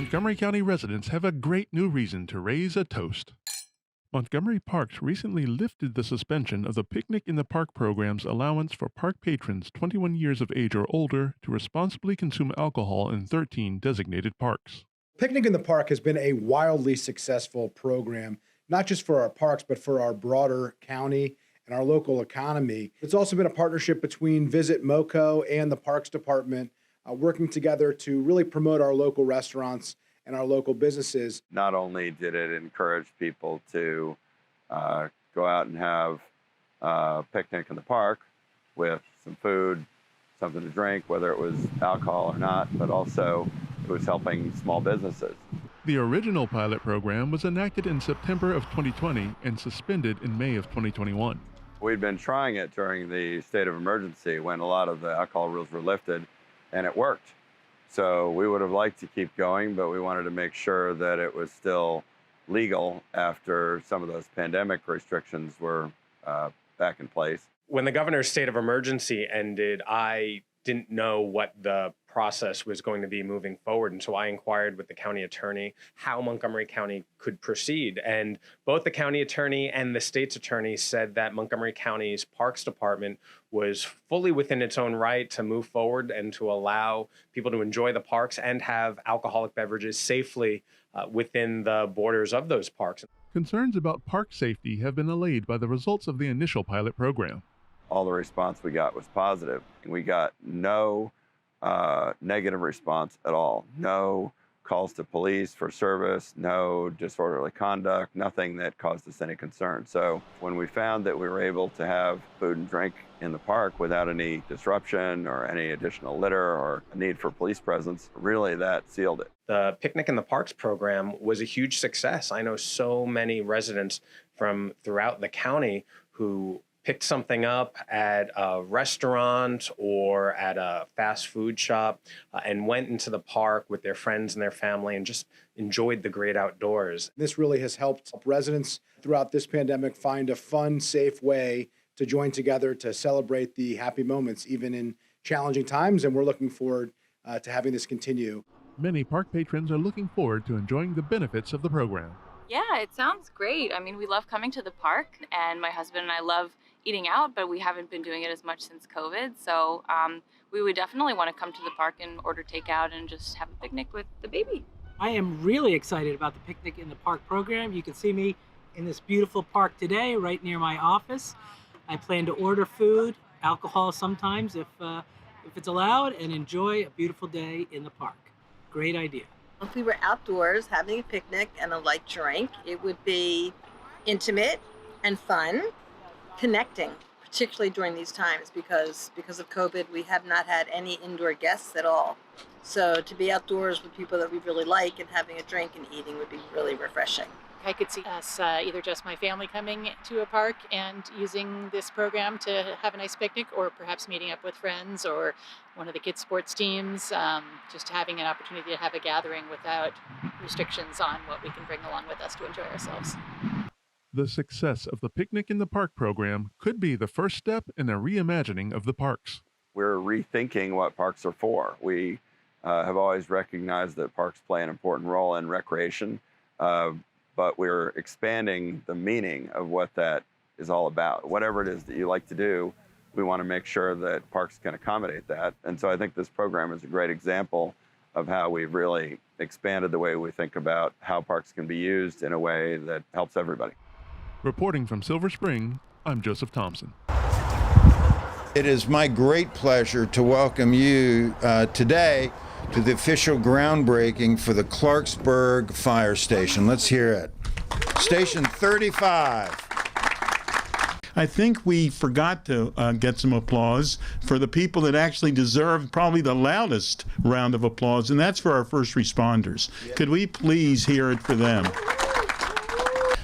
Montgomery County residents have a great new reason to raise a toast. Montgomery Parks recently lifted the suspension of the Picnic in the Park program's allowance for park patrons 21 years of age or older to responsibly consume alcohol in 13 designated parks. Picnic in the Park has been a wildly successful program, not just for our parks, but for our broader county and our local economy. It's also been a partnership between Visit MoCo and the Parks Department, working together to really promote our local restaurants and our local businesses. Not only did it encourage people to go out and have a picnic in the park with some food, something to drink, whether it was alcohol or not, but also it was helping small businesses. The original pilot program was enacted in September of 2020 and suspended in May of 2021. We'd been trying it during the state of emergency when a lot of the alcohol rules were lifted, and it worked. So we would have liked to keep going, but we wanted to make sure that it was still legal after some of those pandemic restrictions were back in place. When the governor's state of emergency ended, I didn't know what the process was going to be moving forward. And so I inquired with the county attorney how Montgomery County could proceed. And both the county attorney and the state's attorney said that Montgomery County's Parks Department was fully within its own right to move forward and to allow people to enjoy the parks and have alcoholic beverages safely within the borders of those parks. Concerns about park safety have been allayed by the results of the initial pilot program. All the response we got was positive. We got no negative response at all. No calls to police for service, no disorderly conduct, nothing that caused us any concern. So when we found that we were able to have food and drink in the park without any disruption or any additional litter or a need for police presence, really that sealed it. The Picnic in the Parks program was a huge success. I know so many residents from throughout the county who picked something up at a restaurant or at a fast food shop and went into the park with their friends and their family and just enjoyed the great outdoors. This really has helped residents throughout this pandemic find a fun, safe way to join together to celebrate the happy moments, even in challenging times, and we're looking forward to having this continue. Many park patrons are looking forward to enjoying the benefits of the program. Yeah, it sounds great. I mean, we love coming to the park, and my husband and I love eating out, but we haven't been doing it as much since COVID. So we would definitely want to come to the park and order takeout and just have a picnic with the baby. I am really excited about the Picnic in the Park program. You can see me in this beautiful park today, right near my office. I plan to order food, alcohol sometimes if it's allowed, and enjoy a beautiful day in the park. Great idea. If we were outdoors having a picnic and a light drink, it would be intimate and fun, connecting, particularly during these times because of COVID, we have not had any indoor guests at all. So to be outdoors with people that we really like and having a drink and eating would be really refreshing. I could see us either just my family coming to a park and using this program to have a nice picnic, or perhaps meeting up with friends or one of the kids' sports teams, just having an opportunity to have a gathering without restrictions on what we can bring along with us to enjoy ourselves. The success of the Picnic in the Park program could be the first step in a reimagining of the parks. We're rethinking what parks are for. We have always recognized that parks play an important role in recreation, but we're expanding the meaning of what that is all about. Whatever it is that you like to do, we want to make sure that parks can accommodate that. And so I think this program is a great example of how we've really expanded the way we think about how parks can be used in a way that helps everybody. Reporting from Silver Spring, I'm Joseph Thompson. It is my great pleasure to welcome you today to the official groundbreaking for the Clarksburg Fire Station. Let's hear it. Station 35. I think we forgot to get some applause for the people that actually deserve probably the loudest round of applause, and that's for our first responders. Yeah. Could we please hear it for them?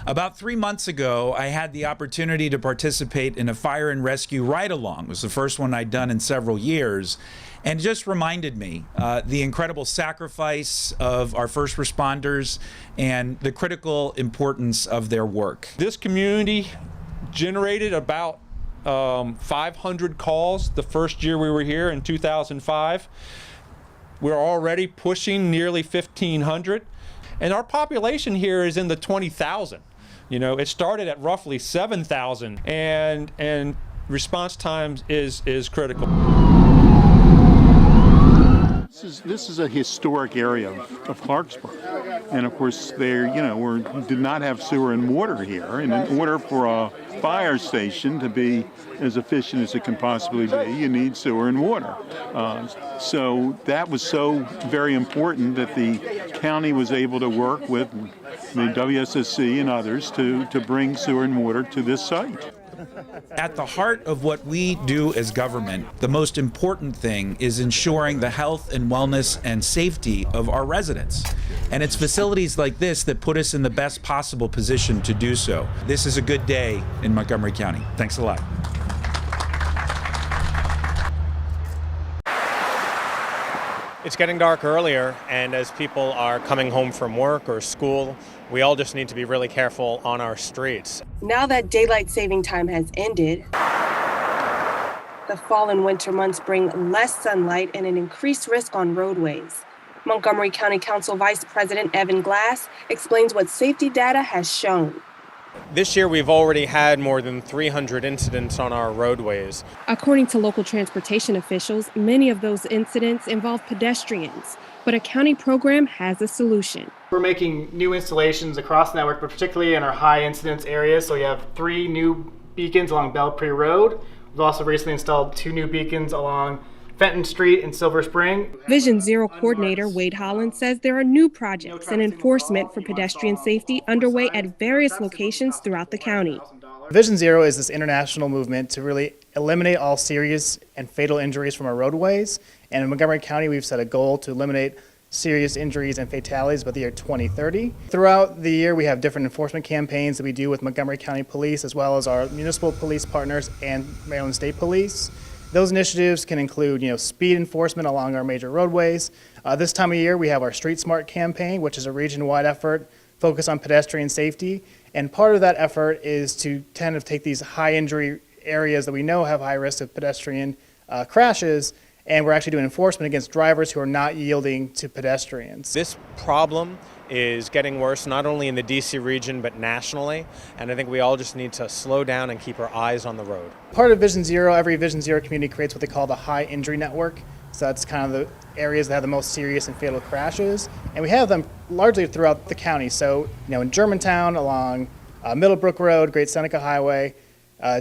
About 3 months ago, I had the opportunity to participate in a fire and rescue ride-along. It was the first one I'd done in several years. And it just reminded me the incredible sacrifice of our first responders and the critical importance of their work. This community generated about 500 calls the first year we were here in 2005. We're already pushing nearly 1,500, and our population here is in the 20,000. You know, it started at roughly 7,000, and response times is critical. This is a historic area of Clarksburg, and of course we did not have sewer and water here, and in order for a fire station to be as efficient as it can possibly be, you need sewer and water. So that was so very important that the county was able to work with the WSSC and others to bring sewer and water to this site. At the heart of what we do as government, the most important thing is ensuring the health and wellness and safety of our residents. And it's facilities like this that put us in the best possible position to do so. This is a good day in Montgomery County. Thanks a lot. It's getting dark earlier, and as people are coming home from work or school, we all just need to be really careful on our streets. Now that daylight saving time has ended, the fall and winter months bring less sunlight and an increased risk on roadways. Montgomery County Council Vice President Evan Glass explains what safety data has shown. This year, we've already had more than 300 incidents on our roadways. According to local transportation officials, many of those incidents involve pedestrians, but a county program has a solution. We're making new installations across the network, but particularly in our high incidence areas. So we have 3 new beacons along Belpre Road. We've also recently installed 2 new beacons along Fenton Street in Silver Spring. Vision Zero coordinator Wade Holland says there are new projects and enforcement for pedestrian safety underway at various locations throughout the county. Vision Zero is this international movement to really eliminate all serious and fatal injuries from our roadways. And in Montgomery County, we've set a goal to eliminate serious injuries and fatalities by the year 2030. Throughout the year, we have different enforcement campaigns that we do with Montgomery County Police, as well as our municipal police partners and Maryland State Police. Those initiatives can include, speed enforcement along our major roadways. This time of year, we have our Street Smart campaign, which is a region-wide effort focused on pedestrian safety. And part of that effort is to kind of take these high injury areas that we know have high risk of pedestrian crashes, and we're actually doing enforcement against drivers who are not yielding to pedestrians. This problem is getting worse, not only in the DC region, but nationally. And I think we all just need to slow down and keep our eyes on the road. Part of Vision Zero, every Vision Zero community creates what they call the high injury network. So that's kind of the areas that have the most serious and fatal crashes. And we have them largely throughout the county. So, in Germantown, along Middlebrook Road, Great Seneca Highway,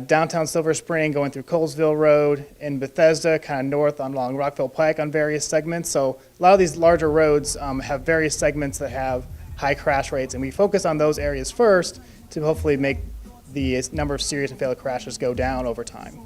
downtown Silver Spring, going through Colesville Road, in Bethesda, kind of north along Rockville Pike on various segments. So a lot of these larger roads have various segments that have high crash rates, and we focus on those areas first to hopefully make the number of serious and fatal crashes go down over time.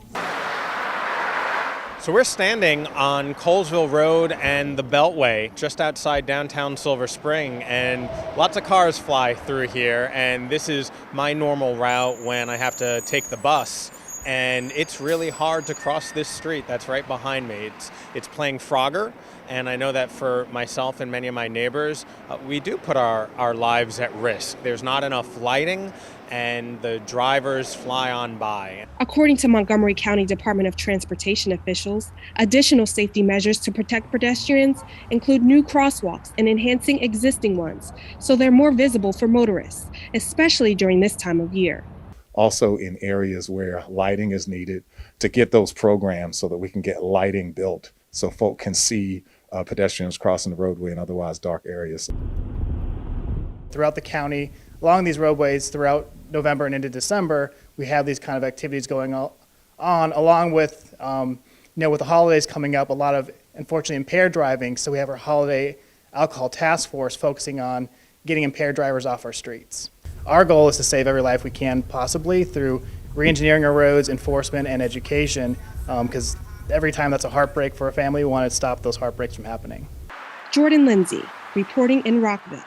So we're standing on Colesville Road and the Beltway just outside downtown Silver Spring, and lots of cars fly through here, and this is my normal route when I have to take the bus. And it's really hard to cross this street that's right behind me. It's playing Frogger, and I know that for myself and many of my neighbors, we do put our lives at risk. There's not enough lighting, and the drivers fly on by. According to Montgomery County Department of Transportation officials, additional safety measures to protect pedestrians include new crosswalks and enhancing existing ones so they're more visible for motorists, especially during this time of year. Also in areas where lighting is needed, to get those programs so that we can get lighting built so folk can see pedestrians crossing the roadway in otherwise dark areas. Throughout the county, along these roadways throughout November and into December, we have these kind of activities going on, along with, with the holidays coming up, a lot of, unfortunately, impaired driving. So we have our holiday alcohol task force focusing on getting impaired drivers off our streets. Our goal is to save every life we can possibly through re-engineering our roads, enforcement, and education, because every time that's a heartbreak for a family, we want to stop those heartbreaks from happening. Jordan Lindsay, reporting in Rockville.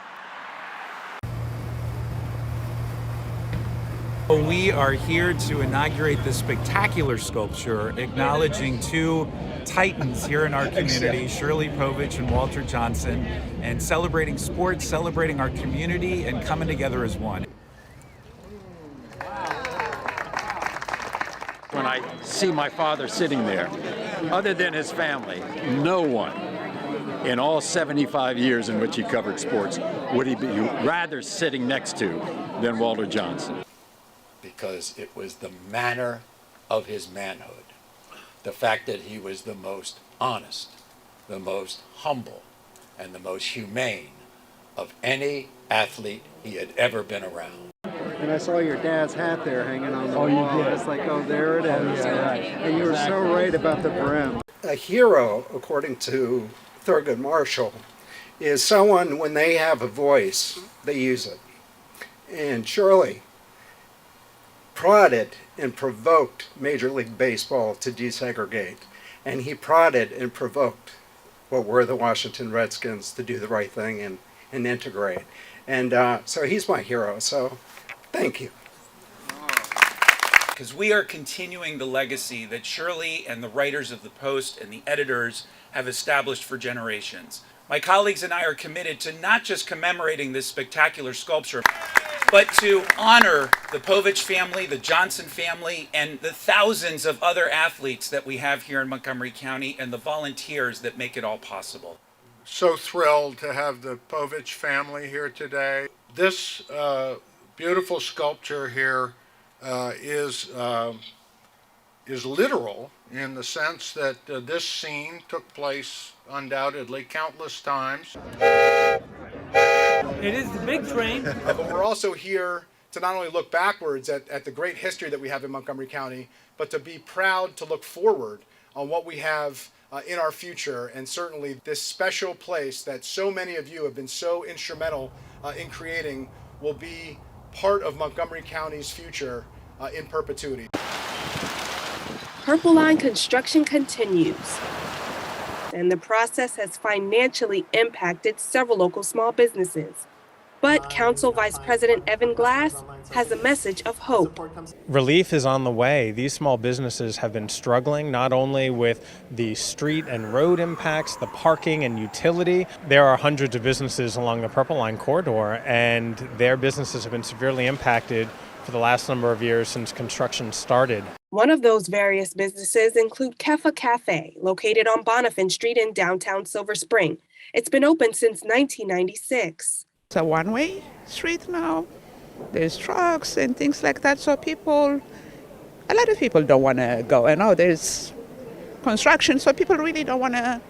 We are here to inaugurate this spectacular sculpture acknowledging 2 titans here in our community, Shirley Povich and Walter Johnson, and celebrating sports, celebrating our community, and coming together as one. When I see my father sitting there, other than his family, no one in all 75 years in which he covered sports, would he be rather sitting next to than Walter Johnson? Because it was the manner of his manhood, the fact that he was the most honest, the most humble, and the most humane of any athlete he had ever been around. And I saw your dad's hat there hanging on the wall. You did. It's like, oh, there it is. And you were so right about the brim. A hero, according to Thurgood Marshall, is someone, when they have a voice, they use it. And Shirley prodded and provoked Major League Baseball to desegregate. And he prodded and provoked what were the Washington Redskins to do the right thing and integrate. And so he's my hero. So thank you. Because we are continuing the legacy that Shirley and the writers of the Post and the editors have established for generations. My colleagues and I are committed to not just commemorating this spectacular sculpture, but to honor the Povich family, the Johnson family, and the thousands of other athletes that we have here in Montgomery County and the volunteers that make it all possible. So thrilled to have the Povich family here today. This beautiful sculpture here is literal in the sense that this scene took place undoubtedly countless times. It is the big train. But we're also here to not only look backwards at the great history that we have in Montgomery County, but to be proud to look forward on what we have in our future, and certainly this special place that so many of you have been so instrumental in creating will be part of Montgomery County's future in perpetuity. Purple Line construction continues, and the process has financially impacted several local small businesses. But Council Vice President Evan Glass has a message of hope. Relief is on the way. These small businesses have been struggling not only with the street and road impacts, the parking and utility. There are hundreds of businesses along the Purple Line corridor, and their businesses have been severely impacted for the last number of years since construction started. One of those various businesses include Kefa Cafe, located on Bonifant Street in downtown Silver Spring. It's been open since 1996. It's a one-way street now. There's trucks and things like that, so a lot of people don't want to go. And now there's construction, so people really don't want to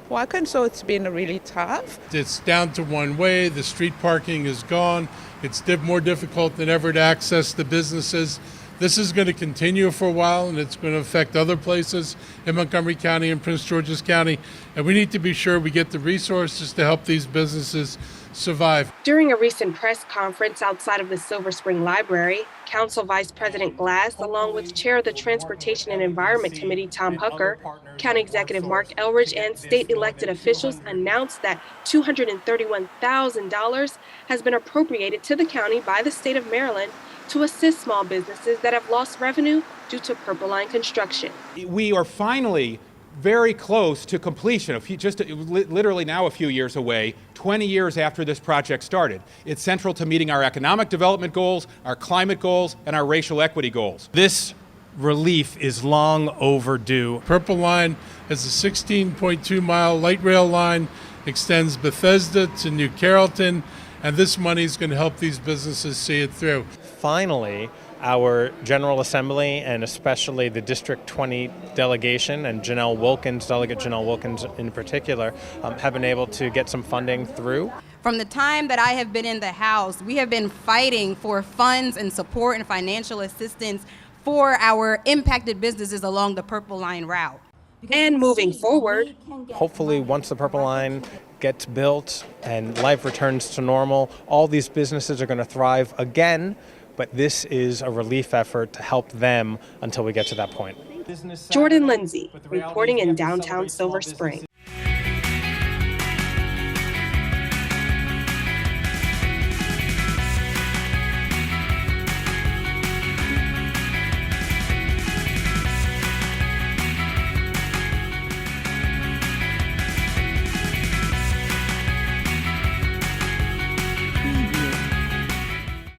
walk in, so it's been really tough. It's down to one way, the street parking is gone. It's more difficult than ever to access the businesses. This is going to continue for a while, and it's going to affect other places in Montgomery County and Prince George's County. And we need to be sure we get the resources to help these businesses survive. During a recent press conference outside of the Silver Spring Library, Council Vice President Glass, along with Chair of the Transportation and Environment Committee, Tom Hooker, County Executive Mark Elridge, and state elected officials announced that $231,000 has been appropriated to the county by the state of Maryland to assist small businesses that have lost revenue due to Purple Line construction. We are finally very close to completion, literally now a few years away, 20 years after this project started. It's central to meeting our economic development goals, our climate goals, and our racial equity goals. This relief is long overdue. Purple Line is a 16.2-mile light rail line, extends Bethesda to New Carrollton, and this money is going to help these businesses see it through. Finally, our General Assembly, and especially the District 20 delegation and Janelle Wilkins, Delegate Janelle Wilkins in particular, have been able to get some funding through. From the time that I have been in the House, we have been fighting for funds and support and financial assistance for our impacted businesses along the Purple Line route. And moving forward, hopefully once the Purple Line gets built and life returns to normal, all these businesses are going to thrive again. But this is a relief effort to help them until we get to that point. Jordan Lindsay, reporting in downtown Silver Spring.